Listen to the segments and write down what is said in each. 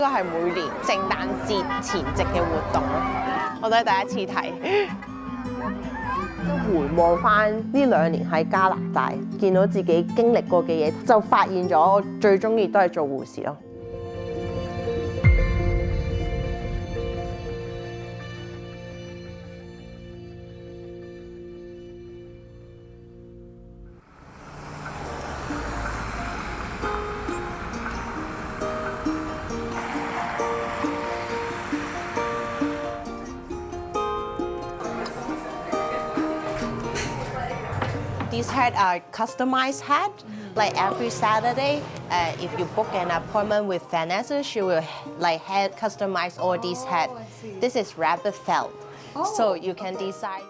呢個係每年聖誕節前夕嘅活動咯，我都係第一次睇。回望翻呢2年喺加拿大，見到自己經歷過嘅嘢，就發現咗我最中意都係做護士咯。These hats are customized hat. Like every Saturday, if you book an appointment with Vanessa, she will like hand customize all these hats. This is rabbit felt, so you can decide.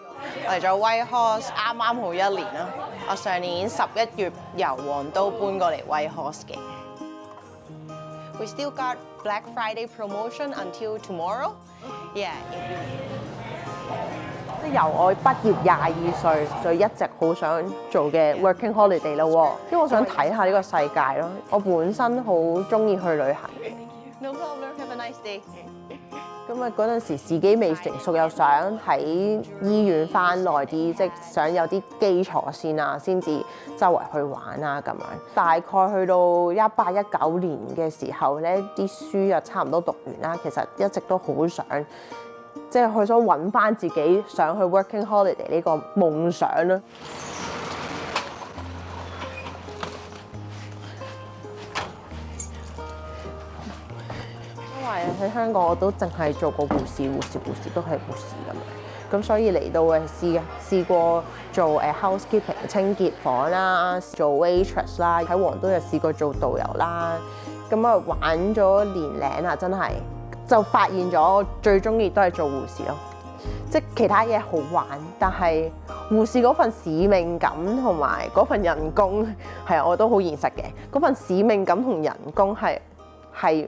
嚟咗 Whitehorse 啱啱好1年啦。我上年11月由黃都搬過嚟 Whitehorse 嘅。We still got Black Friday promotion until tomorrow. Yeah. 由我畢業22歲就一直好想做嘅 working holiday 啦喎，因為我想睇下呢個世界咯。我本身好中意去旅行嘅。No problem. Have a nice day. 咁啊嗰陣時時機未成熟，又想喺醫院翻耐啲，即係想有啲基礎先啊，先至周圍去玩啊咁樣。大概去到18、19年嘅時候咧，啲書又差唔多讀完啦，其實一直都好想。即係佢想揾翻自己想去 working holiday 呢個夢想啦。因為喺香港我都淨係做過護士都係護士咁樣，咁所以嚟到試過做housekeeping 清潔房啦，做 waitress 啦，喺黃都又試過做導遊啦，咁啊玩咗年零啦，真係。就發現咗我最中意都係做護士咯，即係其他嘢好玩，但係護士嗰份使命感同埋嗰份人工係我都好現實嘅，嗰份使命感同人工係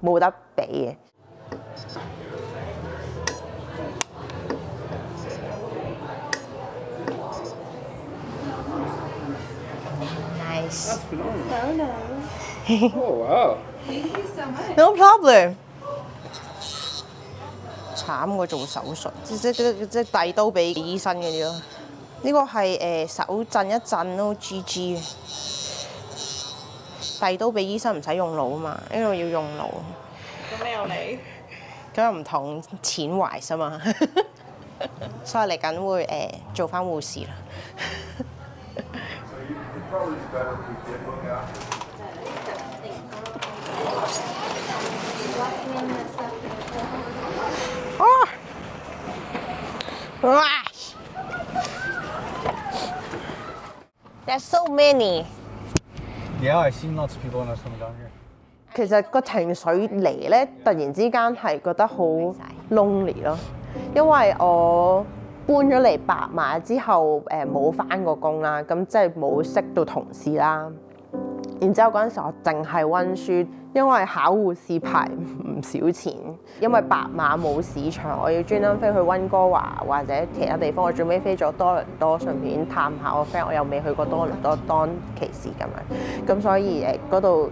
冇得比嘅。Nice. So nice. Oh wow. Thank you so much. No problem. 慘過做手術，即遞刀俾醫生嘅啲咯。呢個係手震一震咯 ，GG 嘅。遞刀俾醫生唔使用腦啊嘛，呢度要用腦。咁你又嚟？咁又唔同錢懷啊嘛，所以嚟緊會做翻護士啦。哇 ！There's so many. Yeah, I've seen lots of people when I was coming down here. 其實個情緒嚟咧，突然之間係覺得好 lonely 咯，因為我搬咗嚟白馬之後，冇返過工啦，咁即係冇識到同事啦。然之後嗰陣時我淨係温書，因為考護士牌唔少錢，因為白馬冇市場，我要專登飛去温哥華或者其他地方。我最尾飛咗多倫多，順便探下我 friend， 我又未去過多倫多當其時咁樣，咁所以嗰度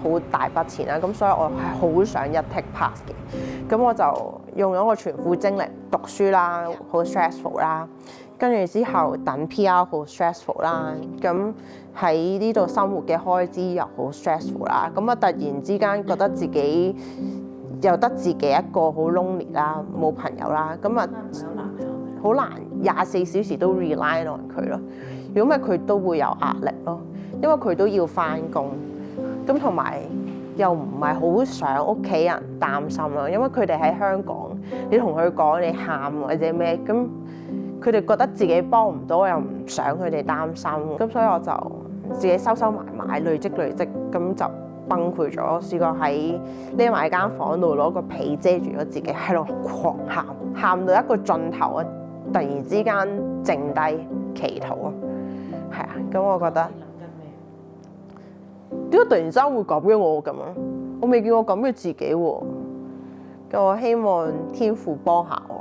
好大筆錢啦，咁所以我係好想一 take pass 嘅，咁我就用咗我全副精力讀書啦，好 stressful 啦。跟住之後等 PR 好 stressful 啦，咁喺呢度生活嘅開支又好 stressful 啦，咁啊突然之間覺得自己又得自己一個好 lonely 啦，冇朋友啦，咁啊好難24小時都 rely on 佢咯。如果唔係佢都會有壓力咯，因為佢都要返工，咁同埋又唔係好想屋企人擔心咯，因為佢哋喺香港，你同佢講你喊或者咩咁。佢哋覺得自己幫唔到，我又唔想佢哋擔心，咁所以我就自己收埋累積，咁就崩潰咗。試過喺匿埋間房度攞個被遮住咗自己，喺度狂喊到一個盡頭啊！突然之間靜低祈禱啊，係啊，咁我覺得點解突然之間會咁嘅我咁啊？我未見過咁嘅自己喎，咁我希望天父幫下我。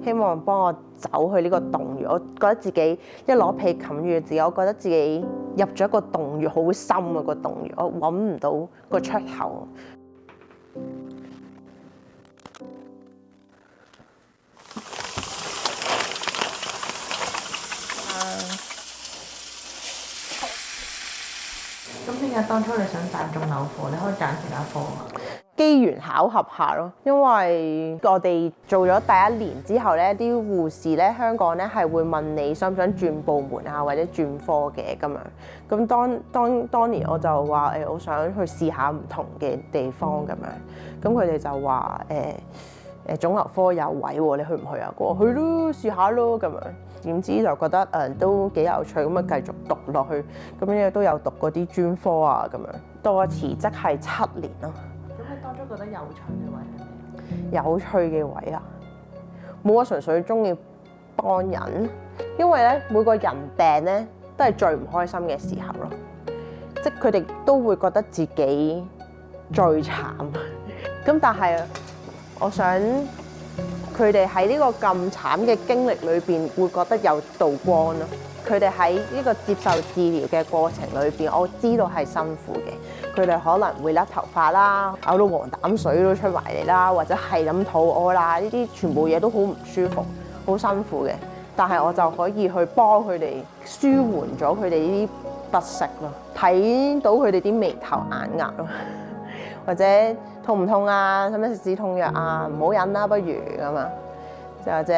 希望幫我走去呢個洞穴，我覺得自己一攞被冚住自己，我覺得自己入咗一個洞穴，好深啊個洞穴，我揾唔到個出口。當初你想揀腫瘤科，你可以揀其他科嘛？機緣巧合下咯，因為我哋做咗第一年之後咧，啲護士咧香港咧係會問你想唔想轉部門啊，或者轉科嘅咁樣。咁當年我就話我想去試下唔同嘅地方咁樣。咁佢哋就話腫瘤科有位喎，你去唔去啊？我話去咯，試下咯咁樣。點知就覺得都幾有趣，咁啊繼續讀落去，咁樣都有讀嗰啲專科啊咁樣。到我辭職係7年咯。咁你當初覺得有趣嘅位係咩？有趣嘅位啊，冇啊，純粹中意幫人，因為咧每個人病咧都係最唔開心嘅時候咯，即係佢哋都會覺得自己最慘。咁但係我想佢哋喺呢個咁慘嘅經歷裏邊，會覺得有道光咯。佢哋喺呢個接受治療嘅過程裏邊，我知道係辛苦嘅。佢哋可能會甩頭髮啦，嘔到黃膽水都出埋嚟啦，或者係咁肚餓啦，呢啲全部嘢都好唔舒服，好辛苦嘅。但係我就可以去幫佢哋舒緩咗佢哋呢啲不適咯，睇到佢哋啲眉頭眼額咯，或者痛唔痛啊？使唔使食止痛藥啊？唔好忍啦，不如咁啊。就或者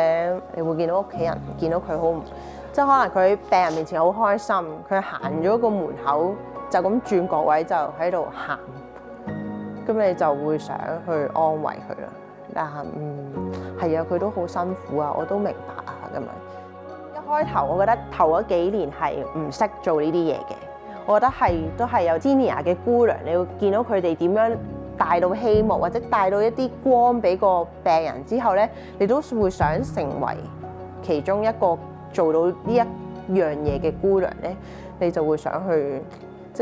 你會見到屋企人見到佢好唔〜即係可能佢病人面前好開心，佢行咗個門口就咁轉角位就喺度喊，咁你就會想去安慰佢啦。但係係啊，佢都好辛苦啊，我都明白啊咁樣。一開頭我覺得頭嗰幾年係唔識做呢啲嘢嘅，我覺得都係有 senior 嘅姑娘，你會見到佢哋點樣帶到希望或者帶到一啲光俾個病人之後咧，你都會想成為其中一個做到呢一樣嘢嘅姑娘咧，你就會想去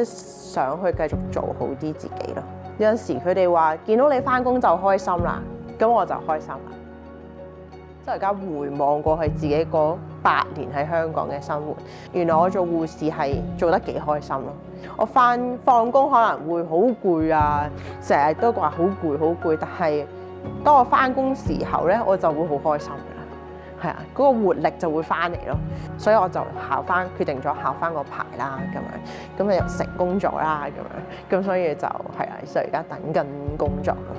想去繼續做好啲自己咯。有陣時佢哋話見到你返工就開心啦，咁我就開心啦。即係而家回望過去自己嗰8年喺香港嘅生活，原來我做護士係做得幾開心咯。我放工可能會好攰啊，成日都話好攰好攰，但係當我返工時候咧，我就會好開心。係啊，嗰個活力就會翻嚟咯，所以我就決定咗考翻個牌啦，咁樣又成功咗啦，咁所以就係啊，所以而家等緊工作咯。